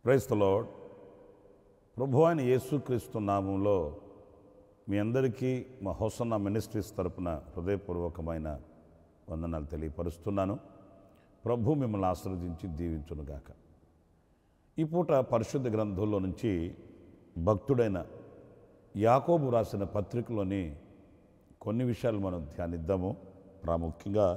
Praise the lord. ప్రభువైన యేసుక్రీస్తు నామములో మీ అందరికీ మా హోసన్న మినిస్ట్రీస్ తరపున హృదయపూర్వకమైన వందనాలు తెలియపరుస్తున్నాను. ప్రభు మిమ్మల్ని ఆశీర్వదించి దీవించునుగాక. ఈ పూట పరిశుద్ధ గ్రంథంలో నుంచి భక్తుడైన యాకోబు రాసిన పత్రికలోని కొన్ని విషయాలు మనం ధ్యానిద్దాము. ప్రాముఖ్యంగా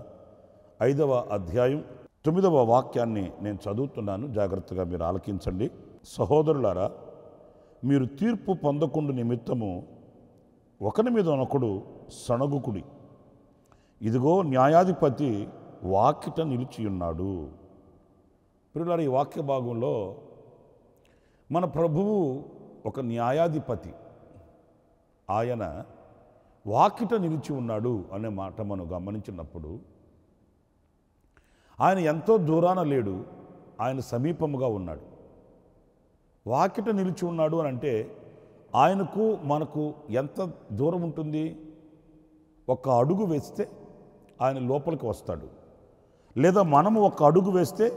5వ అధ్యాయం 9వ వాక్యాన్ని నేను చదువుతున్నాను, జాగ్రత్తగా మీరు ఆలకించండి. సహోదరులారా, మీరు తీర్పు పొందకుండా నిమిత్తము ఒకని మీద ఒకడు సణగుకుడి. ఇదిగో న్యాయాధిపతి వాకిట నిలిచియున్నాడు. ప్రియులారా, ఈ వాక్య భాగంలో మన ప్రభువు ఒక న్యాయాధిపతి, ఆయన వాకిట నిలిచి ఉన్నాడు అనే మాట మనం గమనించినప్పుడు ఆయన ఎంతో దూరాన లేడు, ఆయన సమీపముగా ఉన్నాడు. వాకిట నిలిచి ఉన్నాడు అని అంటే ఆయనకు మనకు ఎంత దూరం ఉంటుంది? ఒక అడుగు వేస్తే ఆయన లోపలికి వస్తాడు, లేదా మనము ఒక అడుగు వేస్తే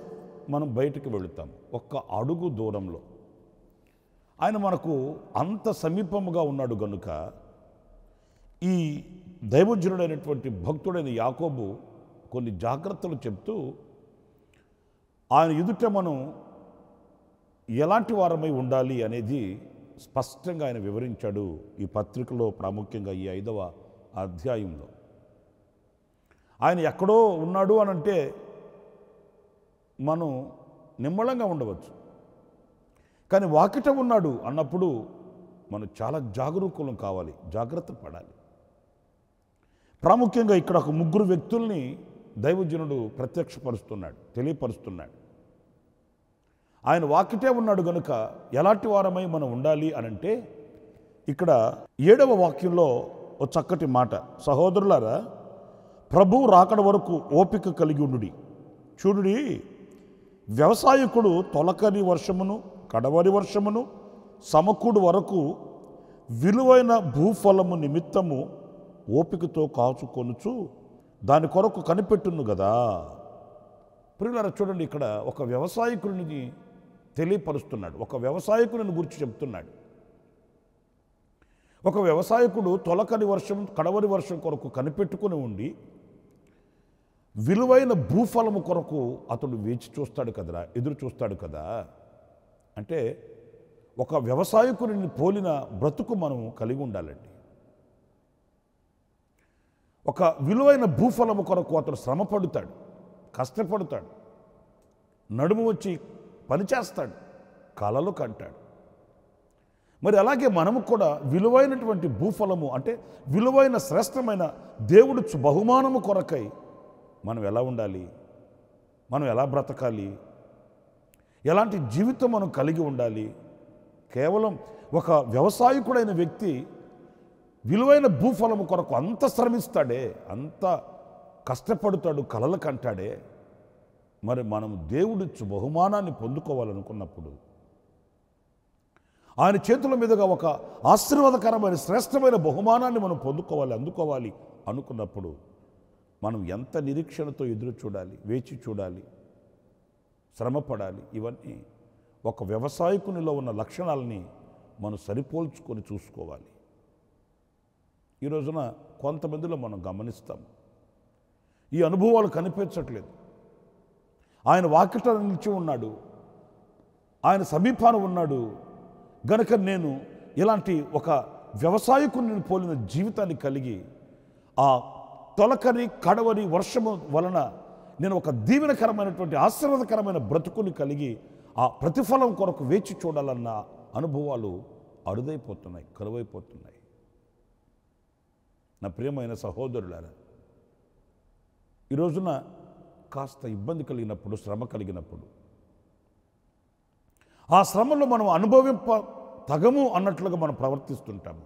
మనం బయటికి వెళుతాం. ఒక్క అడుగు దూరంలో ఆయన మనకు అంత సమీపముగా ఉన్నాడు గనుక ఈ దైవజనుడైనటువంటి భక్తుడైన యాకోబు కొన్ని జాగ్రత్తలు చెప్తూ ఆయన ఎదుట మనం ఎలాంటి వారమై ఉండాలి అనేది స్పష్టంగా ఆయన వివరించాడు ఈ పత్రికలో. ప్రాముఖ్యంగా ఈ 5వ అధ్యాయంలో ఆయన ఎక్కడో ఉన్నాడు అని అంటే మనం నిమ్మళంగా ఉండవచ్చు, కానీ వాకిట ఉన్నాడు అన్నప్పుడు మనం చాలా జాగరూకులం కావాలి, జాగ్రత్త పడాలి. ప్రాముఖ్యంగా ఇక్కడ ఒక 3 వ్యక్తుల్ని దైవజనుడు ప్రత్యక్షపరుస్తున్నాడు, తెలియపరుస్తున్నాడు. ఆయన వాకిటే ఉన్నాడు గనుక ఎలాంటి వారమై మనం ఉండాలి అనంటే ఇక్కడ 7వ వాక్యంలో ఒక చక్కటి మాట, సహోదరులారా, ప్రభువు రాకడ వరకు ఓపిక కలిగి ఉండుడి. చూడుడి, వ్యవసాయకుడు తొలకరి వర్షమును కడవరి వర్షమును సమకూడు వరకు విలువైన భూఫలము నిమిత్తము ఓపికతో కాచుకొనుచు దాని కొరకు కనిపెట్టును కదా. ప్రియులారా, చూడండి, ఇక్కడ ఒక వ్యవసాయకుడిని తెలియపరుస్తున్నాడు, ఒక వ్యవసాయకుడిని గురించి చెప్తున్నాడు. ఒక వ్యవసాయకుడు తొలకరి వర్షం కడవరి వర్షం కొరకు కనిపెట్టుకుని ఉండి విలువైన భూఫలము కొరకు అతడు వేచి చూస్తాడు కదరా, ఎదురు చూస్తాడు కదా. అంటే ఒక వ్యవసాయకుడిని పోలిన బ్రతుకు మనం కలిగి ఉండాలండి. ఒక విలువైన భూఫలము కొరకు అతడు శ్రమ పడుతాడు, కష్టపడతాడు, నడుము వచ్చి పనిచేస్తాడు, కలలు కంటాడు. మరి అలాగే మనము కూడా విలువైనటువంటి భూఫలము అంటే విలువైన శ్రేష్టమైన దేవుడు బహుమానము కొరకై మనం ఎలా ఉండాలి, మనం ఎలా బ్రతకాలి, ఎలాంటి జీవితం మనం కలిగి ఉండాలి. కేవలం ఒక వ్యవసాయకుడైన వ్యక్తి విలువైన భూఫలము కొరకు అంత శ్రమిస్తాడే, అంత కష్టపడతాడు, కలలు కంటాడే. మరి మనం దేవుడిచ్చు బహుమానాన్ని పొందుకోవాలనుకున్నప్పుడు, ఆయన చేతుల మీదుగా ఒక ఆశీర్వాదకరమైన శ్రేష్టమైన బహుమానాన్ని మనం అందుకోవాలి అనుకున్నప్పుడు మనం ఎంత నిరీక్షణతో ఎదురు చూడాలి, వేచి చూడాలి, శ్రమపడాలి. ఇవన్నీ ఒక వ్యవసాయకునిలో ఉన్న లక్షణాలని మనం సరిపోల్చుకొని చూసుకోవాలి. ఈ రోజున కొంతమందిలో మనం గమనిస్తాం, ఈ అనుభవాలు కనిపించట్లేదు. ఆయన వాకిట నిలిచి ఉన్నాడు, ఆయన సమీపాన ఉన్నాడు గనుక నేను ఇలాంటి ఒక వ్యవసాయకుని పోలిన జీవితాన్ని కలిగి ఆ తొలకరి కడవరి వర్షము వలన నేను ఒక దీవెనకరమైనటువంటి ఆశీర్వాదకరమైన బ్రతుకుని కలిగి ఆ ప్రతిఫలం కొరకు వేచి చూడాలన్న అనుభవాలు అరుదైపోతున్నాయి, కరువైపోతున్నాయి. నా ప్రియమైన సహోదరులారా, ఈ రోజున కాస్త ఇబ్బంది కలిగినప్పుడు, శ్రమ కలిగినప్పుడు, ఆ శ్రమలో మనం తగము అన్నట్లుగా మనం ప్రవర్తిస్తుంటాము.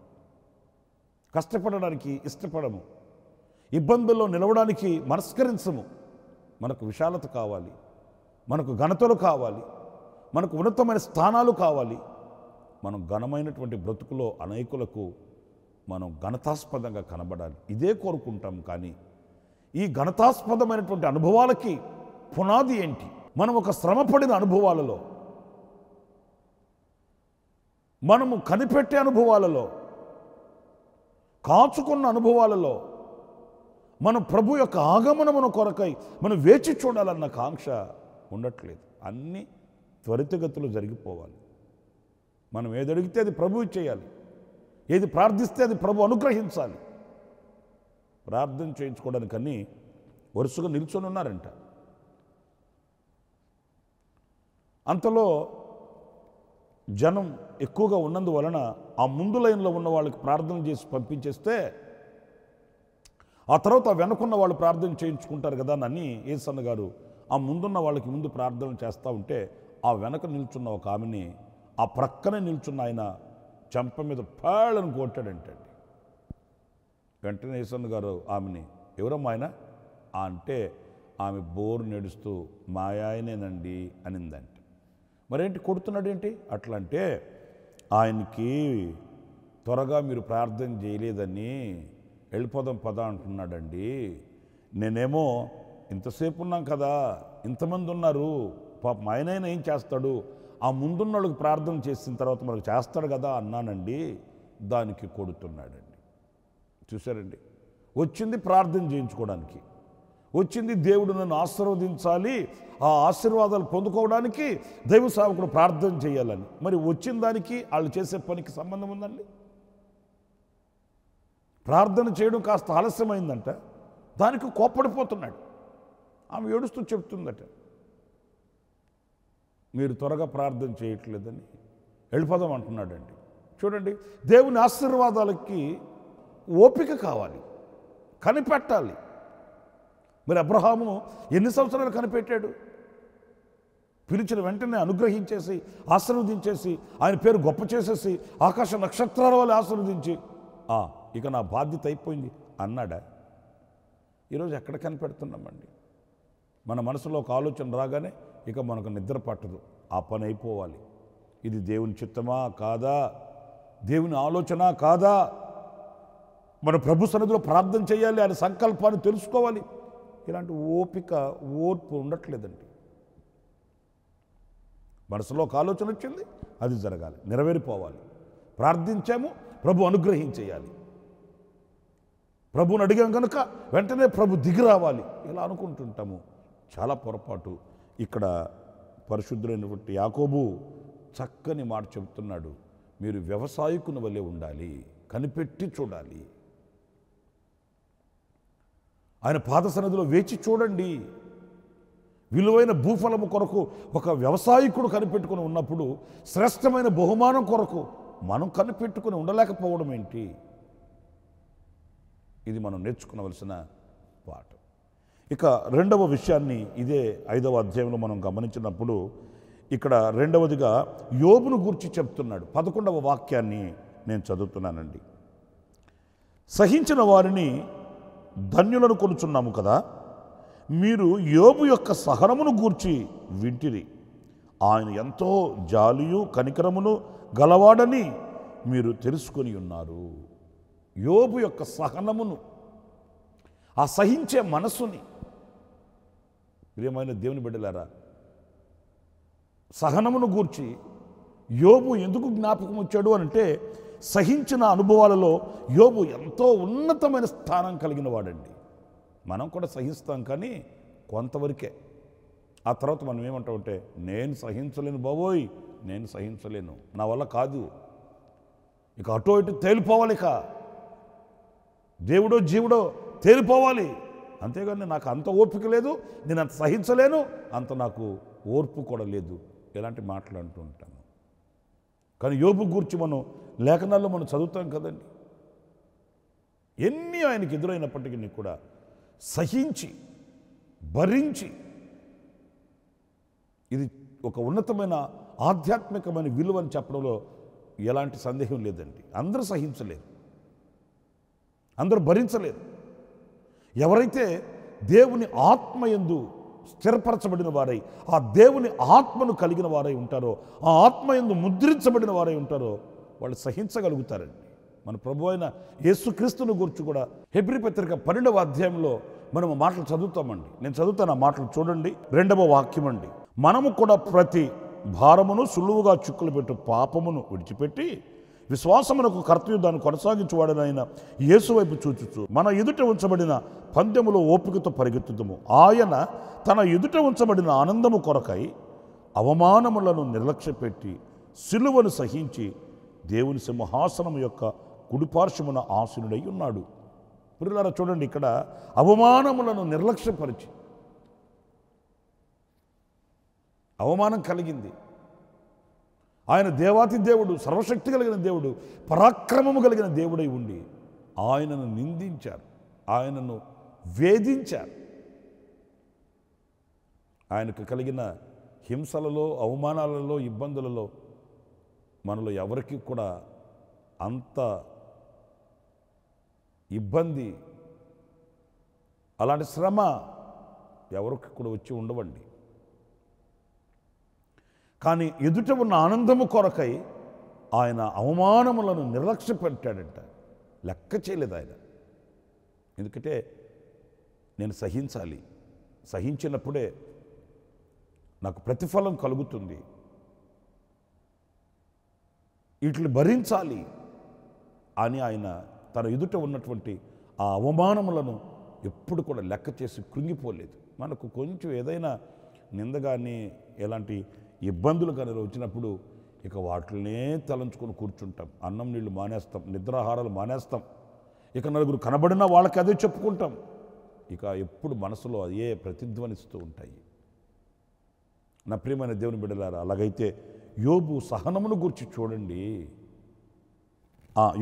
కష్టపడడానికి ఇష్టపడము, ఇబ్బందుల్లో నిలవడానికి మనస్కరించము. మనకు విశాలత కావాలి, మనకు ఘనతలు కావాలి, మనకు ఉన్నతమైన స్థానాలు కావాలి. మనం ఘనమైనటువంటి బ్రతుకులో అనేకులకు మనం ఘనతాస్పదంగా కనబడాలి. ఇదే కోరుకుంటాం. కానీ ఈ ఘనతాస్పదమైనటువంటి అనుభవాలకి పునాది ఏంటి? మనం ఒక శ్రమపడిన అనుభవాలలో, మనము కనిపెట్టే అనుభవాలలో, కాచుకున్న అనుభవాలలో, మనం ప్రభు యొక్క ఆగమనమును కొరకై మనం వేచి చూడాలన్న కాంక్ష ఉండట్లేదు. అన్నీ త్వరితగతులు జరిగిపోవాలి. మనం ఏది అడిగితే అది ప్రభువు చేయాలి, ఏది ప్రార్థిస్తే అది ప్రభు అనుగ్రహించాలి. ప్రార్థన చేయించుకోవడానికన్నీ వరుసగా నిల్చొని ఉన్నారంట. అంతలో జనం ఎక్కువగా ఉన్నందువలన ఆ ముందు లైన్లో ఉన్న వాళ్ళకి ప్రార్థన చేసి పంపించేస్తే ఆ తర్వాత వెనకున్న వాళ్ళు ప్రార్థన చేయించుకుంటారు కదా అని యేసన్న గారు ఆ ముందున్న వాళ్ళకి ముందు ప్రార్థన చేస్తూ ఉంటే ఆ వెనక నిల్చున్న ఒక ఆమెని ఆ ప్రక్కనే నిల్చున్న ఆయన చెంప మీద పాళ్ళని కొట్టాడంటండి. వెంటనే యేసన్న గారు ఆమెని, ఎవరమ్మా ఆయన అంటే ఆమె బోరు నడుస్తూ మా ఆయనేనండి అనిందంట. మరేంటి కొడుతున్నాడు ఏంటి అట్లా అంటే, ఆయనకి త్వరగా మీరు ప్రార్థన చేయలేదని వెళ్ళిపోదాం పద అంటున్నాడండి. నేనేమో ఇంతసేపు ఉన్నాం కదా, ఇంతమంది ఉన్నారు, పాపం ఆయనైనా ఏం చేస్తాడు, ఆ ముందున్న వాళ్ళకి ప్రార్థన చేసిన తర్వాత మనకు చేస్తాడు కదా అన్నానండి. దానికి కొడుతున్నాడండి. చూసారండి, వచ్చింది ప్రార్థన చేయించుకోవడానికి, వచ్చింది దేవుడు నన్ను ఆశీర్వదించాలి, ఆ ఆశీర్వాదాలు పొందుకోవడానికి దైవ సేవకుడు ప్రార్థన చేయాలని. మరి వచ్చిన దానికి వాళ్ళు చేసే పనికి సంబంధం ఉందండి? ప్రార్థన చేయడం కాస్త ఆలస్యమైందంట, దానికి కోప్పడిపోతున్నాడు. ఆమె ఏడుస్తూ చెప్తుందట, మీరు త్వరగా ప్రార్థన చేయట్లేదని వెళ్ళిపోదాం అంటున్నాడండి. చూడండి, దేవుని ఆశీర్వాదాలకి ఓపిక కావాలి, కనిపెట్టాలి. మరి అబ్రహాము ఎన్ని సంవత్సరాలు కనిపెట్టాడు? పిలిచిన వెంటనే అనుగ్రహించేసి ఆశీర్వదించేసి ఆయన పేరు గొప్ప చేసేసి ఆకాశ నక్షత్రాల వల్ల ఆశీర్వదించి ఇక నా బాధ్యత అయిపోయింది అన్నాడా? ఈరోజు ఎక్కడ కనిపెడుతున్నామండి? మన మనసులో ఒక ఆలోచన రాగానే ఇక మనకు నిద్ర పట్టదు, ఆ పని అయిపోవాలి. ఇది దేవుని చిత్తమా కాదా, దేవుని ఆలోచన కాదా, మన ప్రభు సన్నిధిలో ప్రార్థన చేయాలి, ఆయన సంకల్పాన్ని తెలుసుకోవాలి. ఇలాంటి ఓర్పు ఉండట్లేదండి. మనసులో ఒక ఆలోచన వచ్చింది, అది జరగాలి, నెరవేరిపోవాలి. ప్రార్థించాము, ప్రభు అనుగ్రహించేయాలి. ప్రభుని అడిగాం కనుక వెంటనే ప్రభు దిగి రావాలి, ఇలా అనుకుంటుంటాము. చాలా పొరపాటు. ఇక్కడ పరిశుద్ధులైనటువంటి యాకోబు చక్కని మాట చెబుతున్నాడు, మీరు వ్యవసాయకుని వలె ఉండాలి, కనిపెట్టి చూడాలి, ఆయన పాద సన్నిధిలో వేచి చూడండి. విలువైన భూఫలము కొరకు ఒక వ్యవసాయకుడు కనిపెట్టుకుని ఉన్నప్పుడు శ్రేష్టమైన బహుమానం కొరకు మనం కనిపెట్టుకుని ఉండలేకపోవడం ఏంటి? ఇది మనం నేర్చుకునవలసిన పాఠం. ఇక రెండవ విషయాన్ని ఇదే 5వ అధ్యాయంలో మనం గమనించినప్పుడు ఇక్కడ రెండవదిగా యోబును గూర్చి చెప్తున్నాడు. 11వ వాక్యాన్ని నేను చదువుతున్నానండి. సహించిన వారిని ధన్యులను కొనుచున్నాము కదా, మీరు యోబు యొక్క సహనమును గూర్చి వింటిరి. ఆయన ఎంతో జాలియు కనికరమును గలవాడని మీరు తెలుసుకొని ఉన్నారు. యోబు యొక్క సహనమును, ఆ సహించే మనసుని, ప్రియమైన దేవుని బిడ్డలారా, సహనమును గూర్చి యోబు ఎందుకు జ్ఞాపకం వచ్చాడు అంటే, సహించిన అనుభవాలలో యోబు ఎంతో ఉన్నతమైన స్థానం కలిగిన వాడండి. మనం కూడా సహిస్తాం, కానీ కొంతవరకే. ఆ తర్వాత మనం ఏమంటామంటే, నేను సహించలేను బాబోయ్, నేను సహించలేను, నా వల్ల కాదు, ఇక అటో ఇటు తేలిపోవాలి, ఇక దేవుడో జీవుడో తేలిపోవాలి, అంతేగాని నాకు అంత ఓపిక లేదు, నేను అంత సహించలేను, అంత నాకు ఓర్పు కూడా లేదు, ఇలాంటి మాటలు అంటూ ఉంటాను. కానీ యోబు గురించి మనం లేఖనాల్లో మనం చదువుతాం కదండి. ఎన్ని ఆయనకి ఎదురైనప్పటికీ కూడా సహించి భరించి, ఇది ఒక ఉన్నతమైన ఆధ్యాత్మికమైన విలువ అని చెప్పడంలో ఎలాంటి సందేహం లేదండి. అందరూ సహించలేరు, అందరూ భరించలేరు. ఎవరైతే దేవుని ఆత్మయందు స్థిరపరచబడిన వారై, ఆ దేవుని ఆత్మను కలిగిన వారై ఉంటారో, ఆ ఆత్మయందు ముద్రించబడిన వారై ఉంటారో, వాళ్ళు సహించగలుగుతారండి. మన ప్రభు అయిన యేసుక్రీస్తుని గురించి కూడా హెబ్రీ పత్రిక 12వ అధ్యాయంలో మనం మాటలు చదువుతామండి. నేను చదువుతాను ఆ మాటలు, చూడండి. 2వ వాక్యం అండి. మనము కూడా ప్రతి భారమును సులువుగా చిక్కులు పెట్టు పాపమును విడిచిపెట్టి విశ్వాసమునకు కర్తవ్యం దాన్ని కొనసాగించువాడనైన యేసు వైపు చూచుచు మన ఎదుట ఉంచబడిన పందెములో ఓపికతో పరిగెత్తుదము. ఆయన తన ఎదుట ఉంచబడిన ఆనందము కొరకై అవమానములను నిర్లక్ష్యపెట్టి సిలువను సహించి దేవుని సింహాసనం యొక్క కుడిపార్శ్వమున ఆసీనుడై ఉన్నాడు. ప్రియులారా చూడండి, ఇక్కడ అవమానములను నిర్లక్ష్యపరిచి, అవమానం కలిగింది. ఆయన దేవాతి దేవుడు, సర్వశక్తి కలిగిన దేవుడు, పరాక్రమము కలిగిన దేవుడై ఉండి ఆయనను నిందించారు, ఆయనను వేధించారు. ఆయనకు కలిగిన హింసలలో, అవమానాలలో, ఇబ్బందులలో మనలో ఎవరికి కూడా అంత ఇబ్బంది, అలాంటి శ్రమ ఎవరికి కూడా వచ్చి ఉండవండి. కానీ ఎదుట ఉన్న ఆనందము కొరకై ఆయన అవమానములను నిర్లక్ష్య పెట్టాడంట, లెక్క చేయలేదు ఆయన. ఎందుకంటే నేను సహించాలి, సహించినప్పుడే నాకు ప్రతిఫలం కలుగుతుంది, వీటిని భరించాలి అని ఆయన తన ఎదుట ఉన్నటువంటి ఆ అవమానములను ఎప్పుడు కూడా లెక్క చేసి కృంగిపోలేదు. మనకు కొంచెం ఏదైనా నింద కానీ ఎలాంటి ఇబ్బందులు కానీ వచ్చినప్పుడు ఇక వాటినే తలంచుకొని కూర్చుంటాం, అన్నం నీళ్లు మానేస్తాం, నిద్రాహారాలు మానేస్తాం, ఇక నలుగురు కనబడినా వాళ్ళకి అదే చెప్పుకుంటాం, ఇక ఎప్పుడు మనసులో అదే ప్రతిధ్వనిస్తూ ఉంటాయి. నా ప్రియమైన దేవుని బిడ్డలారా, అలాగైతే యోబు సహనమును గూర్చి చూడండి.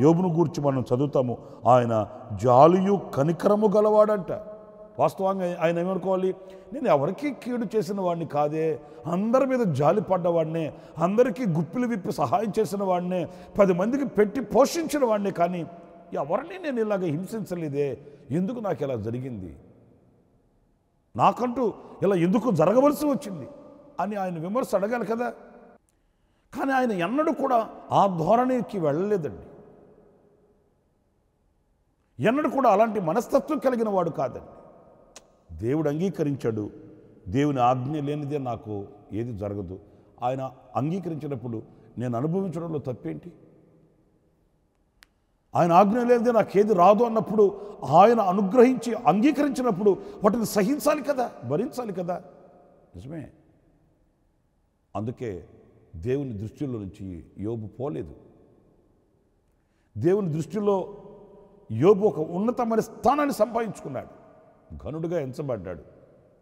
యోబును గూర్చి మనం చదువుతాము, ఆయన జాలియు కనికరము గలవాడంట. వాస్తవంగా ఆయన ఏమనుకోవాలి, నేను ఎవరికి కీడు చేసిన వాడిని కాదే, అందరి మీద జాలి పడ్డవాడినే, అందరికీ గుప్పిలు విప్పి సహాయం చేసిన వాడినే, 10 మందికి పెట్టి పోషించిన వాడినే, కానీ ఎవరిని నేను ఇలాగ హింసించలేదే, ఎందుకు నాకు ఇలా జరిగింది, నాకంటూ ఇలా ఎందుకు జరగవలసి వచ్చింది అని ఆయన విమర్శ అడగాలి కదా. కానీ ఆయన ఎన్నడూ కూడా ఆ ధోరణికి వెళ్ళలేదండి, ఎన్నడూ కూడా అలాంటి మనస్తత్వం కలిగిన వాడు కాదండి. దేవుడు అంగీకరించాడు, దేవుని ఆజ్ఞ లేనిదే నాకు ఏది జరగదు, ఆయన అంగీకరించినప్పుడు నేను అనుభవించడంలో తప్పేంటి, ఆయన ఆజ్ఞ లేనిదే నాకేది రాదు అన్నప్పుడు, ఆయన అనుగ్రహించి అంగీకరించినప్పుడు వాటిని సహించాలి కదా, భరించాలి కదా. నిజమే, అందుకే దేవుని దృష్టిలో నుంచి యోబు పోలేదు. దేవుని దృష్టిలో యోబు ఒక ఉన్నతమైన స్థానాన్ని సంపాదించుకున్నాడు, ఘనుడుగా ఎంచబడ్డాడు,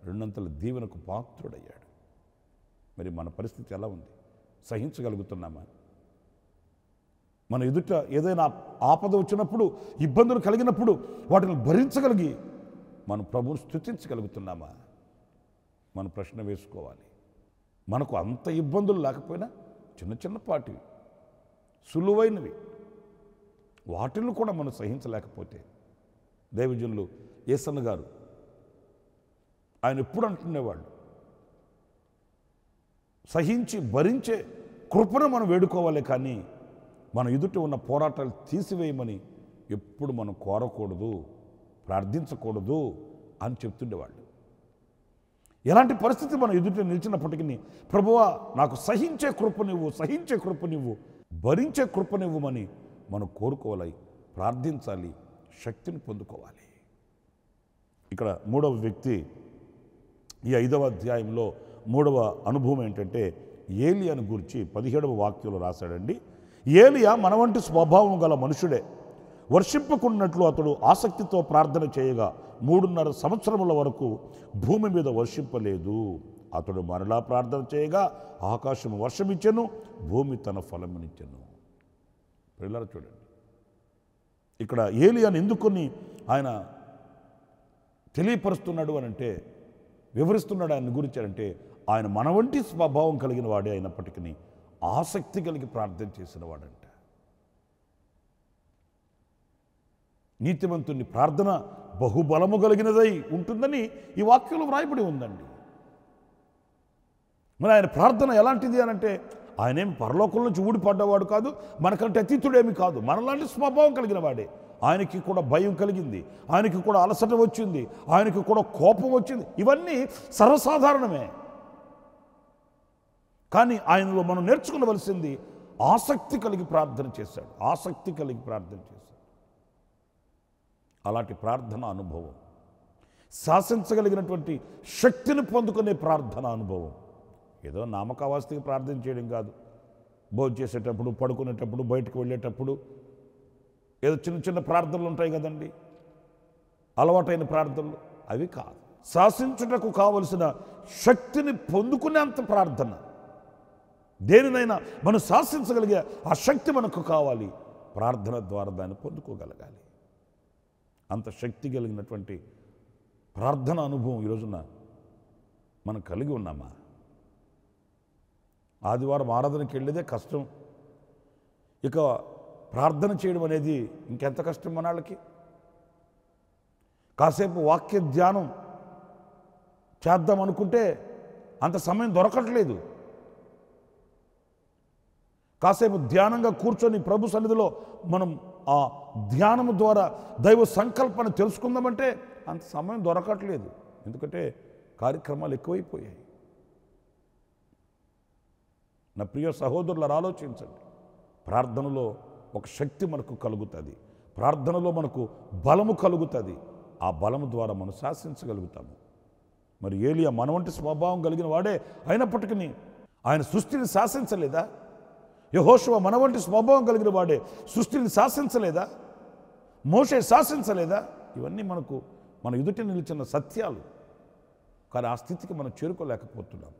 2 దీవెనకు పాత్రుడయ్యాడు. మరి మన పరిస్థితి ఎలా ఉంది? సహించగలుగుతున్నామా? మన ఎదుట ఏదైనా ఆపద వచ్చినప్పుడు, ఇబ్బందులు కలిగినప్పుడు వాటిని భరించగలిగి మన ప్రభువును స్తుతించగలుగుతున్నామా? మన ప్రశ్న వేసుకోవాలి. మనకు అంత ఇబ్బందులు లేకపోయినా చిన్నపాటివి, సులువైనవి, వాటిని కూడా మనం సహించలేకపోతే, దైవజనులు యేసన్న గారు ఆయన ఎప్పుడు అంటునేవాళ్ళు, సహించి భరించే కృపను మనం వేడుకోవాలి, కానీ మన ఎదుట ఉన్న పోరాటాలు తీసివేయమని ఎప్పుడు మనం కోరకూడదు, ప్రార్థించకూడదు అని చెప్తుండేవాళ్ళు. ఎలాంటి పరిస్థితి మన ఎదుట నిలిచినప్పటికీ, ప్రభువా నాకు సహించే కృపనివ్వు, సహించే కృపనివ్వు, భరించే కృపనివ్వమని మనం కోరుకోవాలి, ప్రార్థించాలి, శక్తిని పొందుకోవాలి. ఇక్కడ 3వ వ్యక్తి, ఈ 5వ అధ్యాయంలో 3వ అనుభవం ఏంటంటే ఏలియాను గురించి 17వ వాక్యంలో రాశాడండి. ఏలియా మన వంటి స్వభావం గల మనుషుడే, వర్షింపకున్నట్లు అతడు ఆసక్తితో ప్రార్థన చేయగా 3.5 సంవత్సరముల వరకు భూమి మీద వర్షింపలేదు. అతడు మరలా ప్రార్థన చేయగా ఆకాశము వర్షమిచ్చెను, భూమి తన ఫలమునిచ్చెను. పిల్లలు చూడండి, ఇక్కడ ఏలియాను ఎందుకొని ఆయన తెలియపరుస్తున్నాడు అని అంటే, వివరిస్తున్నాడు ఆయన గురించి అంటే ఆయన మన వంటి స్వభావం కలిగిన వాడే అయినప్పటికీ ఆసక్తి కలిగి ప్రార్థన చేసిన వాడంట. నీతిమంతుని ప్రార్థన బహుబలము కలిగినదై ఉంటుందని ఈ వాక్యంలో వ్రాయబడి ఉందండి. మరి ఆయన ప్రార్థన ఎలాంటిది అని అంటే ఆయనేమి పరలోకం నుంచి ఊడిపడ్డవాడు కాదు, మనకంటే అతీతుడేమి కాదు, మనలాంటి స్వభావం కలిగిన వాడే. ఆయనకి కూడా భయం కలిగింది, ఆయనకి కూడా అలసట వచ్చింది, ఆయనకి కూడా కోపం వచ్చింది. ఇవన్నీ సర్వసాధారణమే. కానీ ఆయనలో మనం నేర్చుకునవలసింది ఆసక్తి కలిగి ప్రార్థన చేశాడు. ఆసక్తి కలిగి ప్రార్థన చేశాడు. అలాంటి ప్రార్థన అనుభవం, శాసించగలిగినటువంటి శక్తిని పొందుకునే ప్రార్థన అనుభవం. ఏదో నామకావాస్తికి ప్రార్థన చేయడం కాదు. భోజనం చేసేటప్పుడు, పడుకునేటప్పుడు, బయటకు వెళ్ళేటప్పుడు ఏదో చిన్న చిన్న ప్రార్థనలు ఉంటాయి కదండి, అలవాటైన ప్రార్థనలు, అవి కాదు. శాసించుటకు కావలసిన శక్తిని పొందుకునేంత ప్రార్థన. దేనినైనా మనం శాసించగలిగే ఆ శక్తి మనకు కావాలి. ప్రార్థన ద్వారా దాన్ని పొందుకోగలగాలి. అంత శక్తి కలిగినటువంటి ప్రార్థన అనుభవం ఈరోజున మనం కలిగి ఉన్నామా? ఆదివారం ఆరాధనకి వెళ్ళేదే కష్టం, ఇక ప్రార్థన చేయడం అనేది ఇంకెంత కష్టం మన వాళ్ళకి. కాసేపు వాక్య ధ్యానం చేద్దాం అనుకుంటే అంత సమయం దొరకట్లేదు. కాసేపు ధ్యానంగా కూర్చొని ప్రభు సన్నిధిలో మనం ఆ ధ్యానము ద్వారా దైవ సంకల్పన తెలుసుకుందామంటే అంత సమయం దొరకట్లేదు. ఎందుకంటే కార్యక్రమాలు ఎక్కువైపోయాయి. నా ప్రియ సహోదరులను ఆలోచించండి. ప్రార్థనలో ఒక శక్తి మనకు కలుగుతుంది, ప్రార్థనలో మనకు బలము కలుగుతుంది. ఆ బలము ద్వారా మనం శాసించగలుగుతాము. మరి ఏలియా మన వంటి స్వభావం కలిగిన వాడే అయినప్పటికీ ఆయన సృష్టిని శాసించలేదా? యెహోషువ మన వంటి స్వభావం కలిగిన వాడే సృష్టిని శాసించలేదా? మోషే శాసించలేదా? ఇవన్నీ మనకు మన ఎదుట నిలిచిన సత్యాలు. కానీ ఆ స్థితికి మనం చేరుకోలేకపోతున్నాం,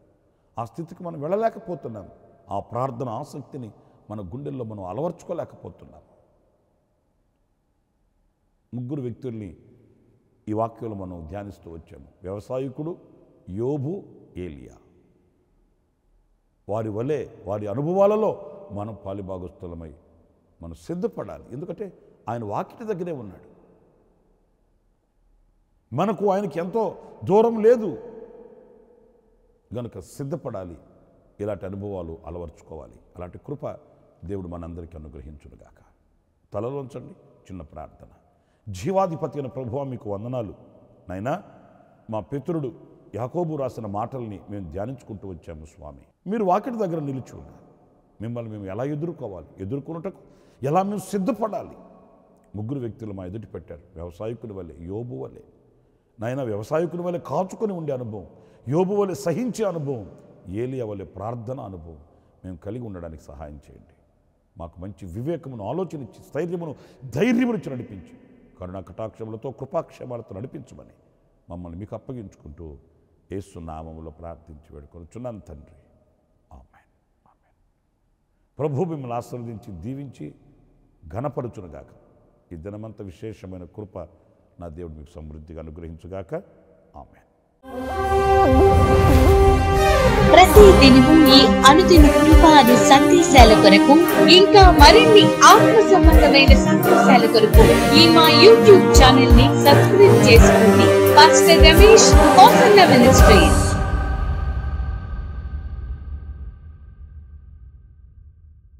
ఆ స్థితికి మనం వెళ్ళలేకపోతున్నాం. ఆ ప్రార్థన ఆసక్తిని మన గుండెల్లో మనం అలవర్చుకోలేకపోతున్నాం. ముగ్గురు వ్యక్తుల్ని ఈ వాక్యంలో మనం ధ్యానిస్తూ వచ్చాము. వ్యవసాయకుడు, యోబు, ఏలియా. వారి వలె వారి అనుభవాలలో మనం పాలిభాగస్థులమై మనం సిద్ధపడాలి. ఎందుకంటే ఆయన వాకిటి దగ్గరే ఉన్నాడు. మనకు ఆయనకి ఎంతో దూరం లేదు గనుక సిద్ధపడాలి. ఇలాంటి అనుభవాలు అలవర్చుకోవాలి. అలాంటి కృప దేవుడు మనందరికీ అనుగ్రహించునుగాక. తలలోంచండి, చిన్న ప్రార్థన. జీవాధిపతి అయిన ప్రభువా మీకు వందనాలు నాయనా. మా పితరుడు యాకోబు రాసిన మాటల్ని మేము ధ్యానించుకుంటూ వచ్చాము స్వామి. మీరు వాకిటి దగ్గర నిలిచి ఉన్నారు. మిమ్మల్ని మేము ఎలా ఎదుర్కోవాలి, ఎదుర్కొనుటకు ఎలా మేము సిద్ధపడాలి? ముగ్గురు వ్యక్తులు మా ఎదుటి పెట్టారు. వ్యవసాయకుని వలె, యోబు వలె నాయన, వ్యవసాయకుని వలె కాచుకొని ఉండే అనుభవం, యోబు వలె సహించే అనుభవం, ఏలియా వలె ప్రార్థన అనుభవం మేము కలిగి ఉండడానికి సహాయం చేయండి. మాకు మంచి వివేకమును, ఆలోచనిచ్చి, స్థైర్యమును, ధైర్యమునిచ్చి నడిపించి, కరుణా కటాక్షములతో, కృపాక్షేమాలతో నడిపించమని మమ్మల్ని మీకు అప్పగించుకుంటూ యేసు నామములో ప్రార్థించి వేడుకొనుచున్నాను తండ్రి. ఆమేన్. ఆమేన్. ప్రభు మిమ్మల్ని ఆశీర్వదించి దీవించి ఘనపరచునుగాక. ఈ దినమంత విశేషమైన కృప నా దేవుడు మీకు సమృద్ధిగా అనుగ్రహించుగాక. ఆమేన్. ప్రతి దినము ఈ అనుదిన కృపాది సందేశాల కొరకు, ఇంకా మరిన్ని ఆత్మ సంబంధమైన సందేశాల కొరకు ఈ మా యూట్యూబ్ ఛానల్ ని సబ్స్క్రైబ్ చేసుకోండి. Pastor Ramesh, Kosanna ministries.